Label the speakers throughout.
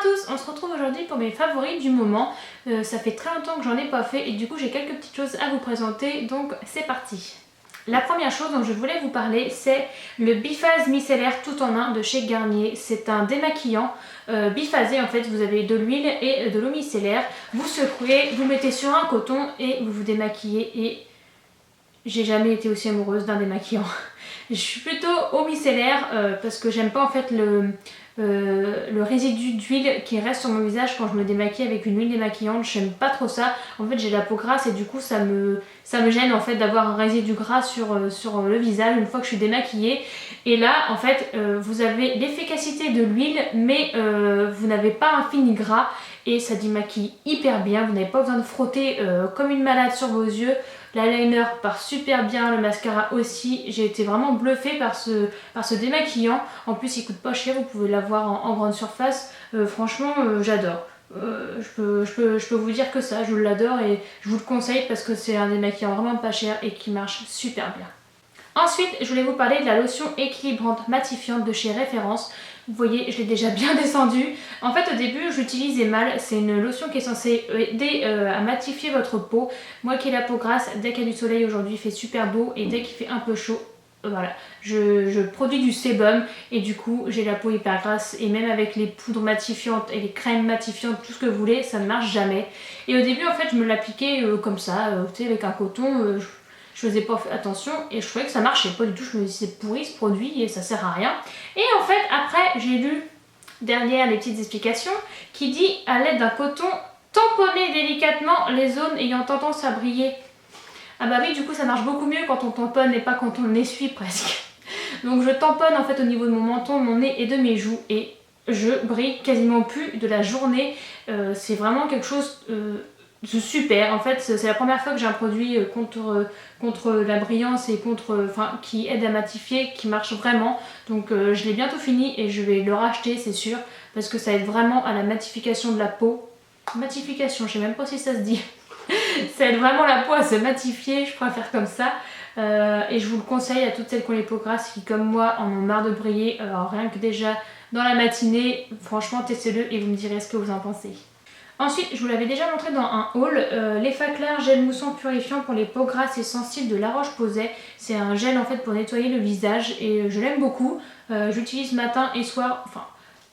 Speaker 1: tous, on se retrouve aujourd'hui pour mes favoris du moment. Ça fait très longtemps que j'en ai pas fait et du coup j'ai quelques petites choses à vous présenter, donc c'est parti. La première chose dont je voulais vous parler, c'est le biphase micellaire tout en un de chez Garnier. C'est un démaquillant biphasé, en fait vous avez de l'huile et de l'eau micellaire. Vous secouez, vous mettez sur un coton et vous vous démaquillez et j'ai jamais été aussi amoureuse d'un démaquillant. Je suis plutôt eau micellaire parce que j'aime pas en fait le résidu d'huile qui reste sur mon visage quand je me démaquille avec une huile démaquillante. J'aime pas trop ça. En fait j'ai la peau grasse et du coup ça me gêne en fait d'avoir un résidu gras sur le visage une fois que je suis démaquillée. Et là en fait vous avez l'efficacité de l'huile mais vous n'avez pas un fini gras et ça démaquille hyper bien. Vous n'avez pas besoin de frotter comme une malade sur vos yeux. L'eyeliner part super bien, le mascara aussi. J'ai été vraiment bluffée par ce démaquillant. En plus il coûte pas cher, vous pouvez l'avoir en grande surface. Franchement j'adore. Je peux vous dire que ça, je l'adore et je vous le conseille parce que c'est un démaquillant vraiment pas cher et qui marche super bien. Ensuite, je voulais vous parler de la lotion équilibrante matifiante de chez Référence. Vous voyez, je l'ai déjà bien descendue. En fait, au début, j'utilisais mal. C'est une lotion qui est censée aider à matifier votre peau. Moi qui ai la peau grasse, dès qu'il y a du soleil aujourd'hui, il fait super beau. Et dès qu'il fait un peu chaud, voilà, je produis du sébum. Et du coup, j'ai la peau hyper grasse. Et même avec les poudres matifiantes et les crèmes matifiantes, tout ce que vous voulez, ça ne marche jamais. Et au début, en fait, je me l'appliquais comme ça, tu sais, avec un coton. Je faisais pas attention et je trouvais que ça marchait pas du tout. Je me disais c'est pourri ce produit et ça sert à rien. Et en fait après j'ai lu derrière les petites explications qui dit à l'aide d'un coton tamponner délicatement les zones ayant tendance à briller. Ah bah oui, du coup ça marche beaucoup mieux quand on tamponne et pas quand on essuie presque. Donc je tamponne en fait au niveau de mon menton, de mon nez et de mes joues et je brille quasiment plus de la journée. C'est vraiment quelque chose de super. En fait c'est la première fois que j'ai un produit contre la brillance et qui aide à matifier, qui marche vraiment. Donc je l'ai bientôt fini et je vais le racheter c'est sûr parce que ça aide vraiment à la matification de la peau. Matification, je sais même pas si ça se dit. Ça aide vraiment la peau à se matifier, je préfère comme ça. Et je vous le conseille à toutes celles qui ont les peaux grasses qui comme moi en ont marre de briller. Alors rien que déjà dans la matinée, franchement testez-le et vous me direz ce que vous en pensez. Ensuite, je vous l'avais déjà montré dans un haul, l'Effaclar gel moussant purifiant pour les peaux grasses et sensibles de La Roche-Posay. C'est un gel en fait pour nettoyer le visage et je l'aime beaucoup. J'utilise matin et soir, enfin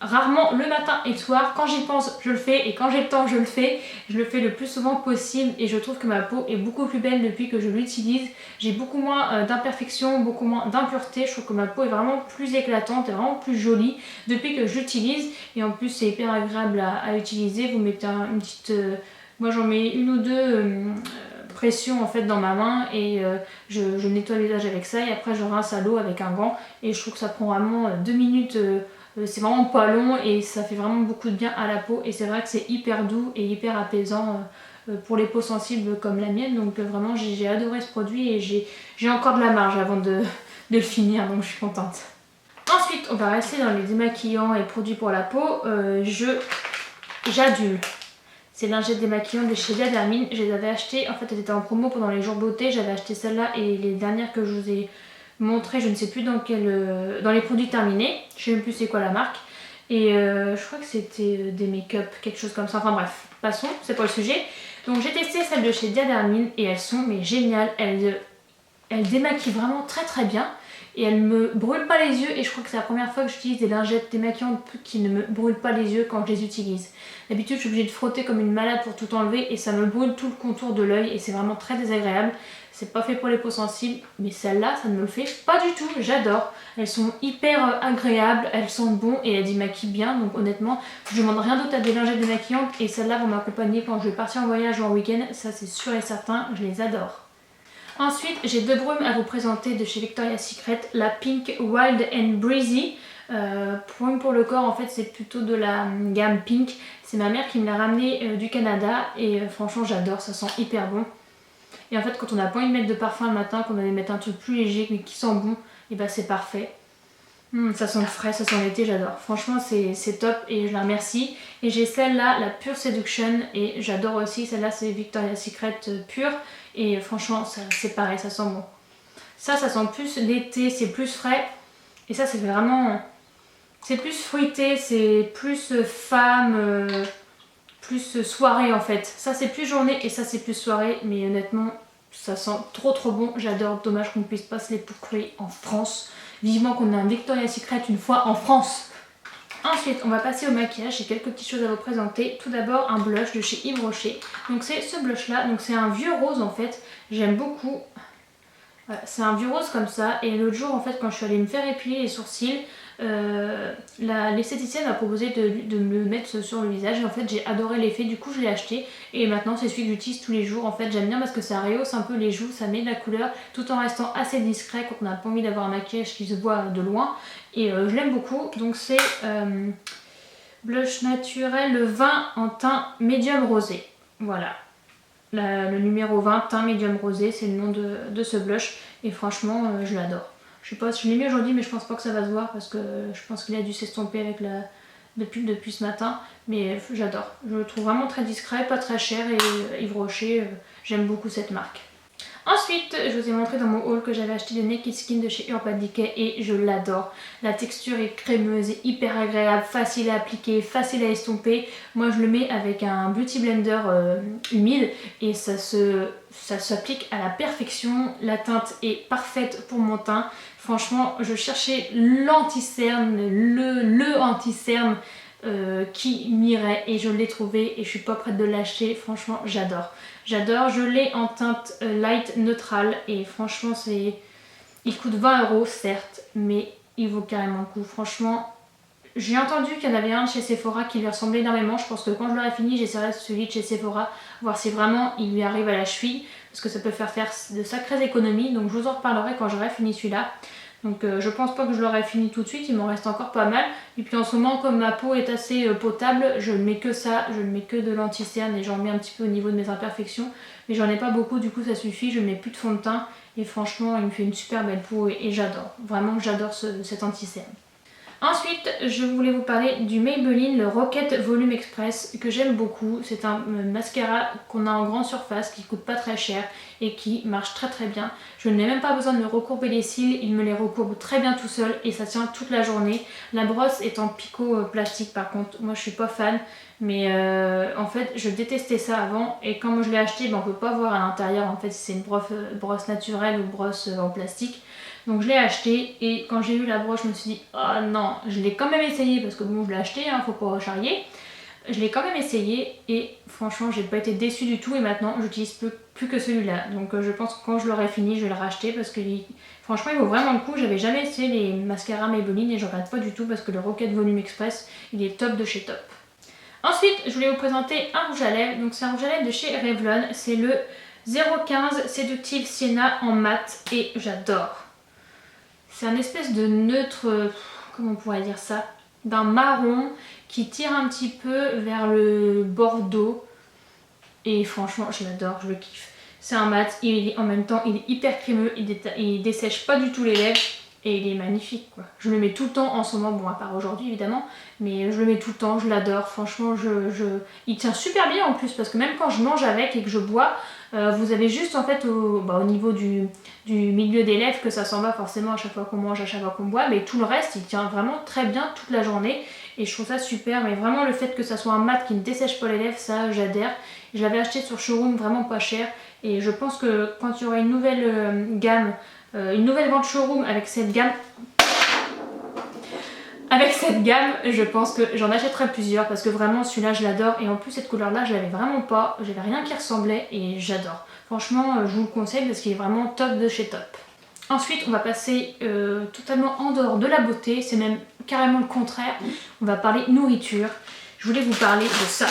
Speaker 1: rarement le matin et le soir. Quand j'y pense, je le fais et quand j'ai le temps, je le fais. Je le fais le plus souvent possible et je trouve que ma peau est beaucoup plus belle depuis que je l'utilise. J'ai beaucoup moins d'imperfections, beaucoup moins d'impuretés. Je trouve que ma peau est vraiment plus éclatante et vraiment plus jolie depuis que je l'utilise. Et en plus, c'est hyper agréable à utiliser. Vous mettez une petite... moi, j'en mets une ou deux pressions en fait dans ma main et je nettoie le visage avec ça. Et après, je rince à l'eau avec un gant. Et je trouve que ça prend vraiment 2 minutes... c'est vraiment pas long et ça fait vraiment beaucoup de bien à la peau et c'est vrai que c'est hyper doux et hyper apaisant pour les peaux sensibles comme la mienne. Donc vraiment j'ai adoré ce produit et j'ai encore de la marge avant de le finir, donc je suis contente. Ensuite on va rester dans les démaquillants et produits pour la peau. J'adule. C'est lingettes démaquillantes de chez Diadermine. Je les avais achetées, en fait elles étaient en promo pendant les jours beauté. J'avais acheté celle-là et les dernières que je vous ai montré, je ne sais plus dans les produits terminés, je sais même plus c'est quoi la marque et je crois que c'était des make-up, quelque chose comme ça, enfin bref, passons, c'est pas le sujet. Donc j'ai testé celles de chez Diadermine et elles sont mais géniales, elles démaquillent vraiment très très bien et elles me brûlent pas les yeux et je crois que c'est la première fois que j'utilise des lingettes démaquillantes qui ne me brûlent pas les yeux quand je les utilise. D'habitude je suis obligée de frotter comme une malade pour tout enlever et ça me brûle tout le contour de l'œil et c'est vraiment très désagréable. C'est pas fait pour les peaux sensibles, mais celle-là, ça ne me le fait pas du tout. J'adore. Elles sont hyper agréables, elles sentent bon et elles démaquillent bien. Donc honnêtement, je demande rien d'autre à des lingettes démaquillantes et celles-là vont m'accompagner quand je vais partir en voyage ou en week-end. Ça, c'est sûr et certain, je les adore. Ensuite, j'ai deux brumes à vous présenter de chez Victoria's Secret. La Pink Wild and Breezy. Brume pour le corps, en fait, c'est plutôt de la gamme Pink. C'est ma mère qui me l'a ramené du Canada et franchement, j'adore. Ça sent hyper bon. Et en fait quand on n'a pas envie de mettre de parfum le matin, qu'on a envie de mettre un truc plus léger mais qui sent bon, et bah c'est parfait. Ça sent frais, ça sent l'été, j'adore. Franchement c'est top et je la remercie. Et j'ai celle-là, la Pure Seduction, et j'adore aussi. Celle-là c'est Victoria's Secret pure et franchement c'est pareil, ça sent bon. Ça sent plus l'été, c'est plus frais. Et ça c'est vraiment C'est plus fruité, c'est plus femme, plus soirée en fait. Ça c'est plus journée et ça c'est plus soirée, mais honnêtement ça sent trop trop bon. J'adore, dommage qu'on ne puisse pas se les procurer en France. Vivement qu'on ait un Victoria's Secret une fois en France. Ensuite, on va passer au maquillage. J'ai quelques petites choses à vous présenter. Tout d'abord, un blush de chez Yves Rocher. Donc c'est ce blush là. Donc c'est un vieux rose en fait. J'aime beaucoup. Voilà, c'est un vieux rose comme ça. Et l'autre jour, en fait, quand je suis allée me faire épiler les sourcils, l'esthéticienne m'a proposé de me le mettre sur le visage. Et en fait, j'ai adoré l'effet. Du coup, je l'ai acheté. Et maintenant, c'est celui que j'utilise tous les jours. En fait, j'aime bien parce que ça rehausse un peu les joues. Ça met de la couleur tout en restant assez discret quand on n'a pas envie d'avoir un maquillage qui se voit de loin. Et je l'aime beaucoup. Donc, c'est blush naturel le 20 en teint médium rosé. Voilà. Le numéro 20, teint médium rosé, c'est le nom de ce blush. Et franchement, je l'adore. Je sais pas si je l'ai mis aujourd'hui, mais je pense pas que ça va se voir parce que je pense qu'il a dû s'estomper avec la pub depuis ce matin. Mais j'adore. Je le trouve vraiment très discret, pas très cher. Et Yves Rocher, j'aime beaucoup cette marque. Ensuite, je vous ai montré dans mon haul que j'avais acheté le Naked Skin de chez Urban Decay et je l'adore. La texture est crémeuse et hyper agréable, facile à appliquer, facile à estomper. Moi, je le mets avec un Beauty Blender humide et ça s'applique à la perfection. La teinte est parfaite pour mon teint. Franchement, je cherchais l'anti-cerne, le anti-cerne qui m'irait et je l'ai trouvé et je suis pas prête de l'acheter. Franchement, j'adore. J'adore, je l'ai en teinte light neutrale et franchement il coûte 20 € certes, mais il vaut carrément le coup. Franchement, j'ai entendu qu'il y en avait un de chez Sephora qui lui ressemblait énormément. Je pense que quand je l'aurai fini, j'essaierai celui de chez Sephora, voir si vraiment il lui arrive à la cheville, parce que ça peut faire de sacrées économies. Donc je vous en reparlerai quand j'aurai fini celui-là. Donc je pense pas que je l'aurai fini tout de suite, il m'en reste encore pas mal. Et puis en ce moment, comme ma peau est assez potable, je ne mets que ça, je ne mets que de l'anti-cerne et j'en mets un petit peu au niveau de mes imperfections. Mais j'en ai pas beaucoup, du coup ça suffit, je ne mets plus de fond de teint. Et franchement, il me fait une super belle peau et j'adore. Vraiment, j'adore cet anti-cerne. Ensuite, je voulais vous parler du Maybelline, le Rocket Volume Express, que j'aime beaucoup. C'est un mascara qu'on a en grande surface, qui coûte pas très cher et qui marche très très bien. Je n'ai même pas besoin de me recourber les cils, il me les recourbe très bien tout seul et ça tient toute la journée. La brosse est en picot plastique par contre, moi je suis pas fan. Mais en fait, je détestais ça avant et quand je l'ai acheté, on peut pas voir à l'intérieur en fait si c'est une brosse naturelle ou brosse en plastique. Donc je l'ai acheté et quand j'ai eu la brosse, je me suis dit oh non, je l'ai quand même essayé parce que bon, je l'ai acheté, hein, faut pas charrier. Je l'ai quand même essayé et franchement, j'ai pas été déçue du tout et maintenant, j'utilise plus que celui-là. Donc je pense que quand je l'aurai fini, je vais le racheter parce que franchement, il vaut vraiment le coup. J'avais jamais essayé les mascaras Maybelline et je regrette pas du tout parce que le Rocket Volume Express, il est top de chez top. Ensuite, je voulais vous présenter un rouge à lèvres. Donc c'est un rouge à lèvres de chez Revlon. C'est le 015 Seductive Sienna en mat et j'adore. C'est un espèce de neutre, comment on pourrait dire ça, d'un marron qui tire un petit peu vers le bordeaux. Et franchement, je l'adore, je le kiffe. C'est un mat, en même temps, il est hyper crémeux, il dessèche pas du tout les lèvres. Et il est magnifique quoi. Je le mets tout le temps en ce moment, bon à part aujourd'hui évidemment, mais je le mets tout le temps, je l'adore, franchement il tient super bien en plus parce que même quand je mange avec et que je bois, vous avez juste en fait au niveau du milieu des lèvres que ça s'en va forcément à chaque fois qu'on mange, à chaque fois qu'on boit, mais tout le reste il tient vraiment très bien toute la journée et je trouve ça super, mais vraiment le fait que ça soit un mat qui ne dessèche pas les lèvres, ça j'adhère. Je l'avais acheté sur Showroom vraiment pas cher et je pense que quand il y aura une nouvelle gamme, une nouvelle vente Showroom avec cette gamme, je pense que j'en achèterai plusieurs parce que vraiment celui-là je l'adore et en plus cette couleur là je l'avais vraiment pas, j'avais rien qui ressemblait et j'adore. Franchement je vous le conseille parce qu'il est vraiment top de chez top. Ensuite on va passer totalement en dehors de la beauté, c'est même carrément le contraire, on va parler nourriture. Je voulais vous parler de ça,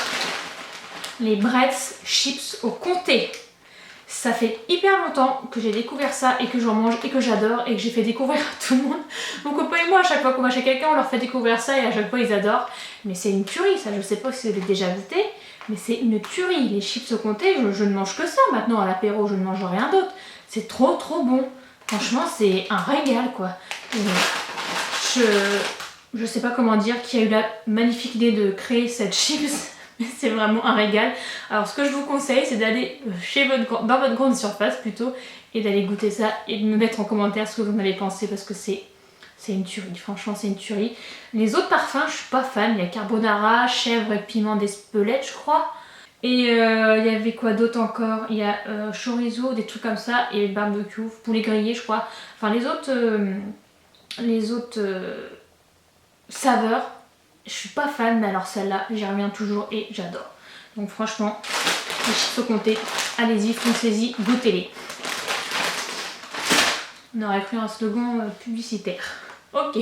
Speaker 1: les Bretz chips au comté. Ça fait hyper longtemps que j'ai découvert ça et que j'en mange et que j'adore et que j'ai fait découvrir à tout le monde. Mon copain et moi, à chaque fois qu'on va chez quelqu'un, on leur fait découvrir ça et à chaque fois ils adorent. Mais c'est une tuerie ça, je sais pas si vous avez déjà goûté, mais c'est une tuerie. Les chips au comté, je ne mange que ça maintenant à l'apéro, je ne mange rien d'autre. C'est trop bon. Franchement, c'est un régal quoi. Je sais pas comment dire qui a eu la magnifique idée de créer cette chips. C'est vraiment un régal. Alors ce que je vous conseille c'est d'aller dans votre grande surface plutôt et d'aller goûter ça et de me mettre en commentaire ce que vous en avez pensé parce que c'est c'est une tuerie, franchement c'est une tuerie. Les autres parfums, je suis pas fan. Il y a carbonara, chèvre et piment d'Espelette, je crois. Et il y avait quoi d'autre encore? Il y a chorizo, des trucs comme ça, et barbecue, poulet grillé, je crois. Enfin, les autres saveurs, je suis pas fan, mais alors celle-là, j'y reviens toujours et j'adore. Donc franchement, les chips au comté, allez-y, foncez-y, goûtez-les. On aurait cru un slogan publicitaire. Ok.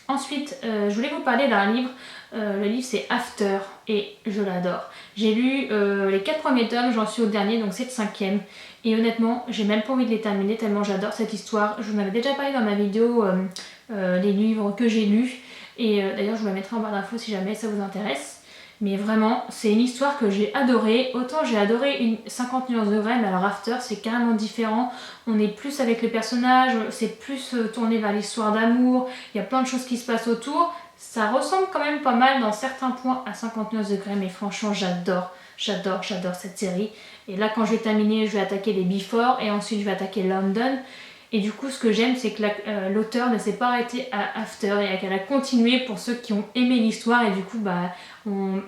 Speaker 1: Ensuite, je voulais vous parler d'un livre. Le livre c'est After et je l'adore. J'ai lu les 4 premiers tomes, j'en suis au dernier, donc c'est le 5e. Et honnêtement, j'ai même pas envie de les terminer tellement j'adore cette histoire. Je vous en avais déjà parlé dans ma vidéo les livres que j'ai lus. Et d'ailleurs, je vous la mettrai en barre d'infos si jamais ça vous intéresse. Mais vraiment, c'est une histoire que j'ai adorée. Autant j'ai adoré une 50 nuances de degrés, mais alors After, c'est carrément différent. On est plus avec les personnages, c'est plus tourné vers l'histoire d'amour. Il y a plein de choses qui se passent autour. Ça ressemble quand même pas mal dans certains points à 50 nuances de degrés, mais franchement, j'adore cette série. Et là, quand je vais terminer, je vais attaquer les Before et ensuite je vais attaquer London. Et du coup, ce que j'aime, c'est que l'auteur ne s'est pas arrêté à After et qu'elle a continué pour ceux qui ont aimé l'histoire. Et du coup,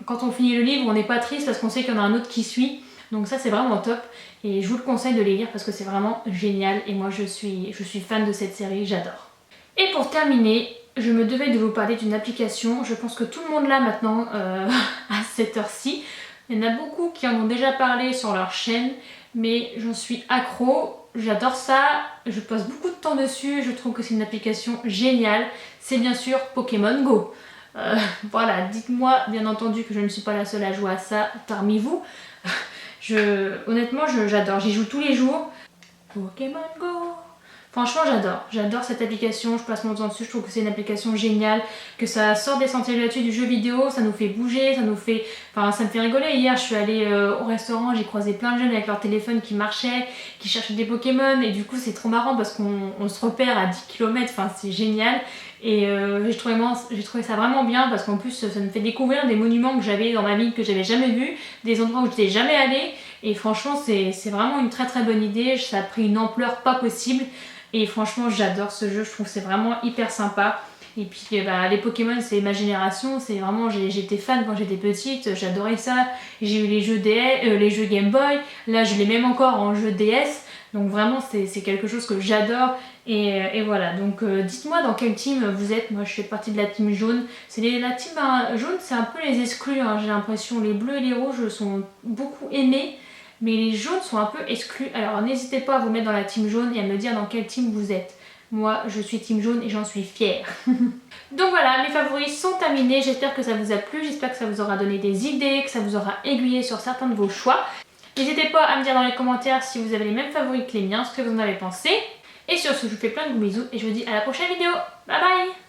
Speaker 1: quand on finit le livre, on n'est pas triste parce qu'on sait qu'il y en a un autre qui suit. Donc ça, c'est vraiment top. Et je vous le conseille de les lire parce que c'est vraiment génial. Et moi, je suis fan de cette série, j'adore. Et pour terminer, je me devais de vous parler d'une application. Je pense que tout le monde l'a maintenant à cette heure-ci. Il y en a beaucoup qui en ont déjà parlé sur leur chaîne. Mais j'en suis accro. J'adore ça, je passe beaucoup de temps dessus, je trouve que c'est une application géniale. C'est bien sûr Pokémon Go. Voilà, dites-moi bien entendu que je ne suis pas la seule à jouer à ça parmi vous. Honnêtement, j'adore, j'y joue tous les jours. Pokémon Go. Franchement, j'adore cette application, je passe mon temps dessus, je trouve que c'est une application géniale, que ça sort des sentiers battus du jeu vidéo, ça nous fait bouger, ça me fait rigoler. Hier, je suis allée au restaurant, j'ai croisé plein de jeunes avec leur téléphone qui marchaient, qui cherchaient des Pokémon, et du coup, c'est trop marrant parce qu'on se repère à 10 km, enfin, c'est génial. Et j'ai trouvé ça vraiment bien parce qu'en plus, ça me fait découvrir des monuments que j'avais dans ma ville que j'avais jamais vus, des endroits où je n'étais jamais allée, et franchement, c'est vraiment une très bonne idée, ça a pris une ampleur pas possible. Et franchement, j'adore ce jeu, je trouve que c'est vraiment hyper sympa. Et puis les Pokémon, c'est ma génération, c'est vraiment, j'étais fan quand j'étais petite, j'adorais ça. J'ai eu les jeux Game Boy, là je l'ai même encore en jeu DS. Donc vraiment, c'est quelque chose que j'adore. Et voilà, donc dites-moi dans quelle team vous êtes. Moi je fais partie de la team jaune. La team jaune, c'est un peu les exclus, hein, j'ai l'impression. Les bleus et les rouges sont beaucoup aimés. Mais les jaunes sont un peu exclus. Alors n'hésitez pas à vous mettre dans la team jaune et à me dire dans quelle team vous êtes. Moi, je suis team jaune et j'en suis fière. Donc voilà, mes favoris sont terminés. J'espère que ça vous a plu. J'espère que ça vous aura donné des idées, que ça vous aura aiguillé sur certains de vos choix. N'hésitez pas à me dire dans les commentaires si vous avez les mêmes favoris que les miens, ce que vous en avez pensé. Et sur ce, je vous fais plein de gros bisous et je vous dis à la prochaine vidéo. Bye bye!